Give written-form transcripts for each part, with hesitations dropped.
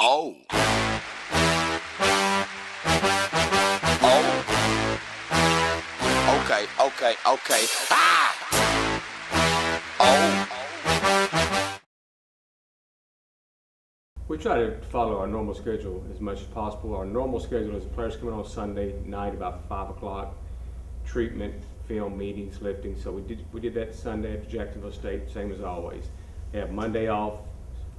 Oh. Oh. Okay. Ah! Oh. We try to follow our normal schedule as much as possible. Our normal schedule is players coming on Sunday night about 5 o'clock, treatment, film, meetings, lifting. So we did that Sunday at Jacksonville State, same as always. They have Monday off,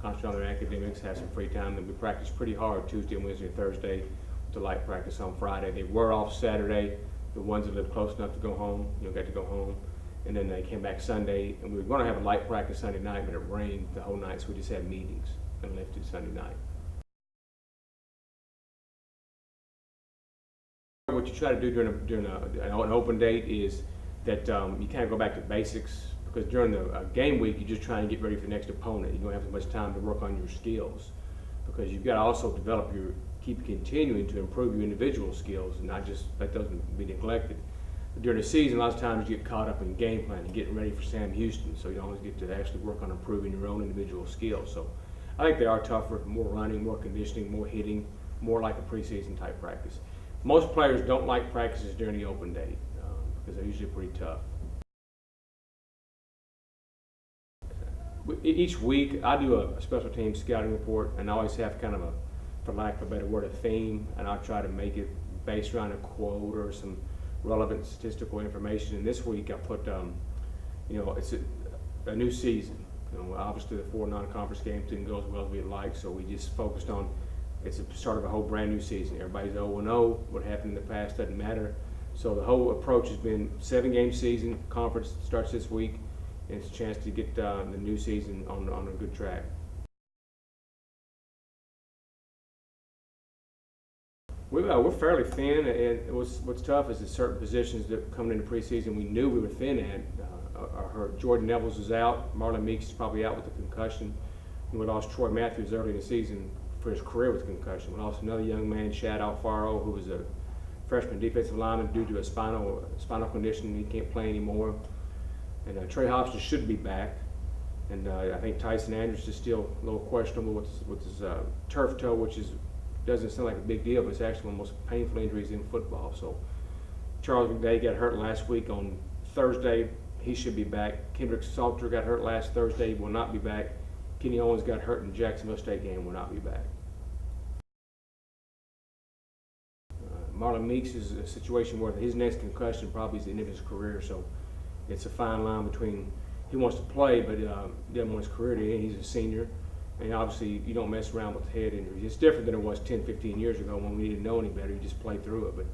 concentrate on their academics, have some free time. Then we practice pretty hard Tuesday, Wednesday, and Thursday with the light practice on Friday. They were off Saturday. The ones that live close enough to go home, got to go home. And then they came back Sunday, and we were going to have a light practice Sunday night, but it rained the whole night, so we just had meetings and lifted Sunday night. What you try to do during an open date is that you kind of go back to basics, because during the game week, you're just trying to get ready for the next opponent. You don't have as much time to work on your skills, because you've got to also keep continuing to improve your individual skills, and not just let those be neglected. But during the season, a lot of times you get caught up in game planning, getting ready for Sam Houston, so you don't always get to actually work on improving your own individual skills. So I think they are tougher, more running, more conditioning, more hitting, more like a preseason type practice. Most players don't like practices during the open day because they're usually pretty tough. Each week I do a special team scouting report, and I always have kind of for lack of a better word, a theme, and I'll try to make it based around a quote or some relevant statistical information. And this week I put, it's a new season. Obviously the 4 non-conference games didn't go as well as we'd like, so we just focused on it's the start of a whole brand new season. Everybody's 0-0. What happened in the past doesn't matter. So the whole approach has been 7-game season. Conference starts this week, and it's a chance to get the new season on a good track. We're fairly thin, and what's tough is that certain positions that coming into preseason we knew we were thin at. Jordan Nicholls is out. Marlin Meeks is probably out with a concussion. And we lost Troy Matthews early in the season for his career with concussion. We lost another young man, Shad Alfaro, who was a freshman defensive lineman due to a spinal condition. He can't play anymore. And Trey Hobson should be back. And I think Tyson Andrews is still a little questionable with his turf toe, which doesn't sound like a big deal, but it's actually one of the most painful injuries in football. So Charles McDay got hurt last week on Thursday. He should be back. Kendrick Salter got hurt last Thursday, will not be back. Kenny Owens got hurt in the Jacksonville State game, will not be back. Marlin Meeks is a situation where his next concussion probably is the end of his career, so it's a fine line between he wants to play, but he doesn't want his career to end. He's a senior, and obviously you don't mess around with head injuries. It's different than it was 10, 15 years ago when we didn't know any better. You just played through it. But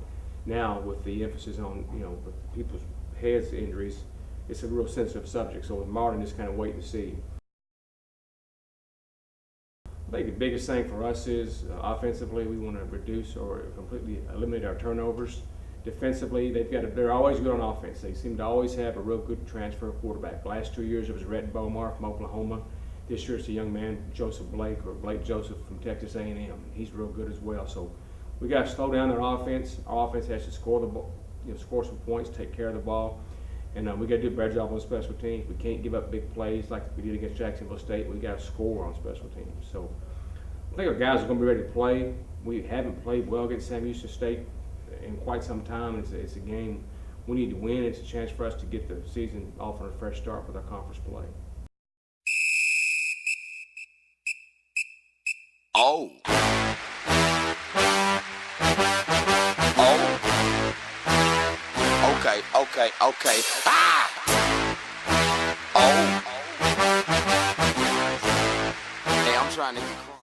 now with the emphasis on with people's heads injuries, it's a real sensitive subject. So with Marlin, just kind of wait and see. I think the biggest thing for us is offensively, we want to reduce or completely eliminate our turnovers. Defensively, they're always good on offense. They seem to always have a real good transfer quarterback. Last 2 years it was Rhett Bomar from Oklahoma. This year it's a young man, Joseph Blake, or Blake Joseph from Texas A&M. He's real good as well. So we got to slow down their offense. Our offense has to score the ball, score some points, take care of the ball. And we got to do a better job on special teams. We can't give up big plays like we did against Jacksonville State. We got to score on special teams. So I think our guys are going to be ready to play. We haven't played well against Sam Houston State in quite some time. It's a game we need to win. It's a chance for us to get the season off on a fresh start with our conference play. Oh. Okay. Ah! Oh. Hey, I'm trying to